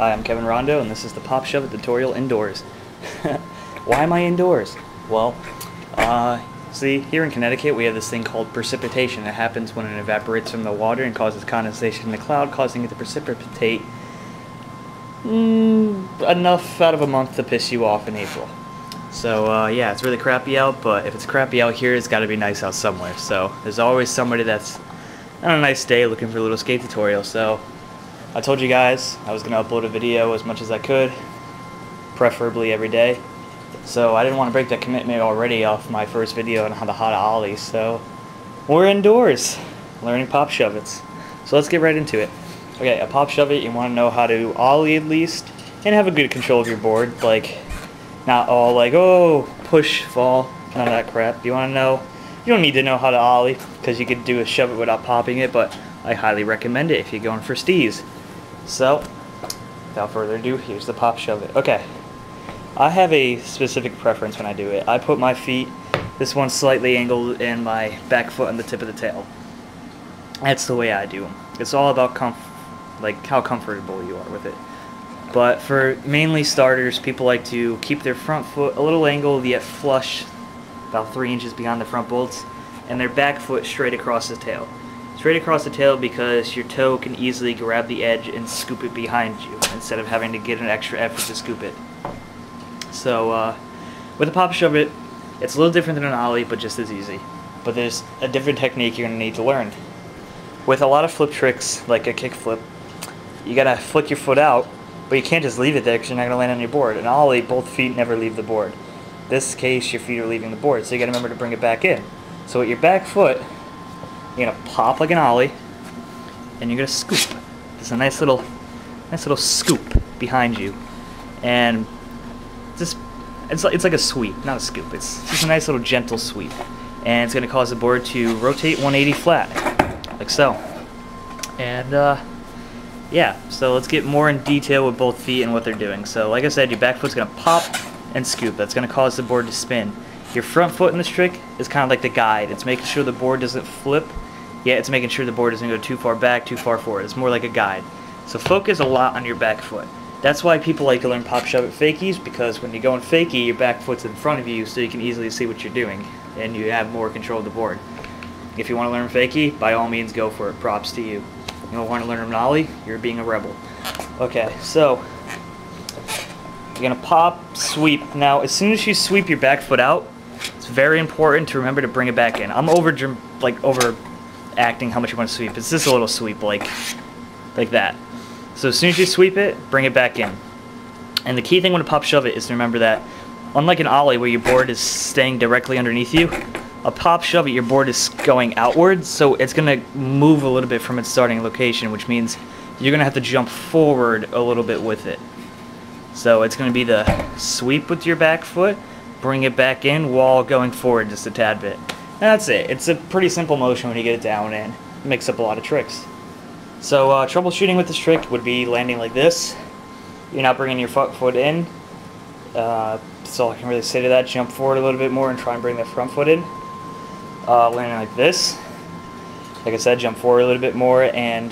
Hi, I'm Kevin Rondo, and this is the Pop Shove-It tutorial indoors. Why am I indoors? Well, see, here in Connecticut we have this thing called precipitation. It happens when it evaporates from the water and causes condensation in the cloud, causing it to precipitate enough out of a month to piss you off in April. So, yeah, it's really crappy out, but if it's crappy out here, it's got to be nice out somewhere. So, there's always somebody that's on a nice day looking for a little skate tutorial. So, I told you guys I was going to upload a video as much as I could, preferably every day. So, I didn't want to break that commitment already off my first video on how to ollie. So, we're indoors learning pop shove-its. So, let's get right into it. Okay, a pop shove-it, you want to know how to ollie at least, and have a good control of your board. Like, not all like, oh, push, fall, none of that crap. You want to know, you don't need to know how to ollie, because you could do a shove-it without popping it, but I highly recommend it if you're going for steez. So, without further ado, here's the pop shove-it. Okay, I have a specific preference when I do it. I put my feet, this one's slightly angled, and my back foot on the tip of the tail. That's the way I do them. It's all about how comfortable you are with it. But for mainly starters, people like to keep their front foot a little angled yet flush, about 3 inches beyond the front bolts, and their back foot straight across the tail. Straight across the tail because your toe can easily grab the edge and scoop it behind you instead of having to get an extra effort to scoop it. So with a pop shove-it, it's a little different than an ollie, but just as easy. But there's a different technique you're going to need to learn. With a lot of flip tricks, like a kick flip, you got to flick your foot out, but you can't just leave it there because you're not going to land on your board. In ollie, both feet never leave the board. In this case, your feet are leaving the board, so you got to remember to bring it back in. So with your back foot, you're going to pop like an ollie, and you're going to scoop. There's a nice little scoop behind you. And just it's like a sweep, not a scoop. It's just a nice little gentle sweep. And it's going to cause the board to rotate 180 flat, like so. And yeah, so let's get more in detail with both feet and what they're doing. So like I said, your back foot's going to pop and scoop. That's going to cause the board to spin. Your front foot in this trick is kind of like the guide. It's making sure the board doesn't flip, yet it's making sure the board doesn't go too far back, too far forward. It's more like a guide. So focus a lot on your back foot. That's why people like to learn pop shove-it fakies, because when you're going fakie, your back foot's in front of you so you can easily see what you're doing, and you have more control of the board. If you want to learn fakie, by all means go for it. Props to you. You don't want to learn an ollie, you're being a rebel. Okay, so you're going to pop, sweep. Now, as soon as you sweep your back foot out, it's very important to remember to bring it back in. I'm overacting how much you want to sweep. It's just a little sweep, like that. So as soon as you sweep it, bring it back in. And the key thing when a pop shove-it is to remember that, unlike an ollie where your board is staying directly underneath you, a pop shove-it, your board is going outwards, so it's going to move a little bit from its starting location, which means you're going to have to jump forward a little bit with it. So it's going to be the sweep with your back foot, bring it back in while going forward just a tad bit. And that's it. It's a pretty simple motion when you get it down, and it makes up a lot of tricks. So troubleshooting with this trick would be landing like this. You're not bringing your foot in. That's all I can really say to that. Jump forward a little bit more and try and bring the front foot in. Landing like this. Like I said, jump forward a little bit more and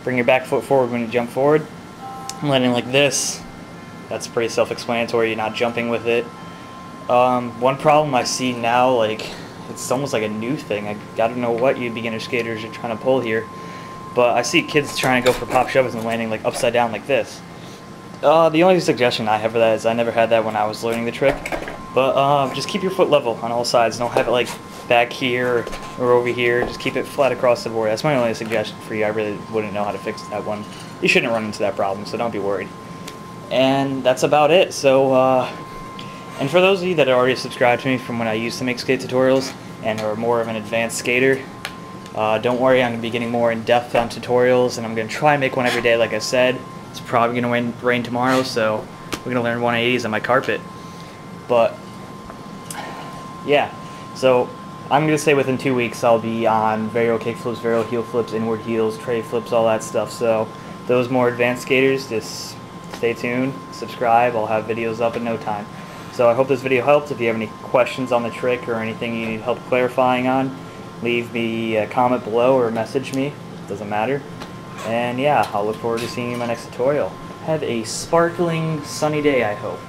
bring your back foot forward when you jump forward. Landing like this. That's pretty self-explanatory. You're not jumping with it. One problem I see now, like, it's almost like a new thing. I gotta know what you beginner skaters are trying to pull here. But I see kids trying to go for pop shove-its and landing like upside down like this. The only suggestion I have for that is I never had that when I was learning the trick. But just keep your foot level on all sides. Don't have it like back here or over here. Just keep it flat across the board. That's my only suggestion for you. I really wouldn't know how to fix that one. You shouldn't run into that problem, so don't be worried. And that's about it. So, and for those of you that are already subscribed to me from when I used to make skate tutorials and are more of an advanced skater, don't worry, I'm going to be getting more in-depth on tutorials, and I'm going to try and make one every day like I said. It's probably going to rain tomorrow, so we're going to learn 180s on my carpet. But, yeah, so I'm going to say within 2 weeks I'll be on varial kick flips, varial heel flips, inward heels, tray flips, all that stuff. So those more advanced skaters, just stay tuned, subscribe, I'll have videos up in no time. So I hope this video helped. If you have any questions on the trick or anything you need help clarifying on, leave me a comment below or message me. It doesn't matter. And yeah, I'll look forward to seeing you in my next tutorial. Have a sparkling sunny day, I hope.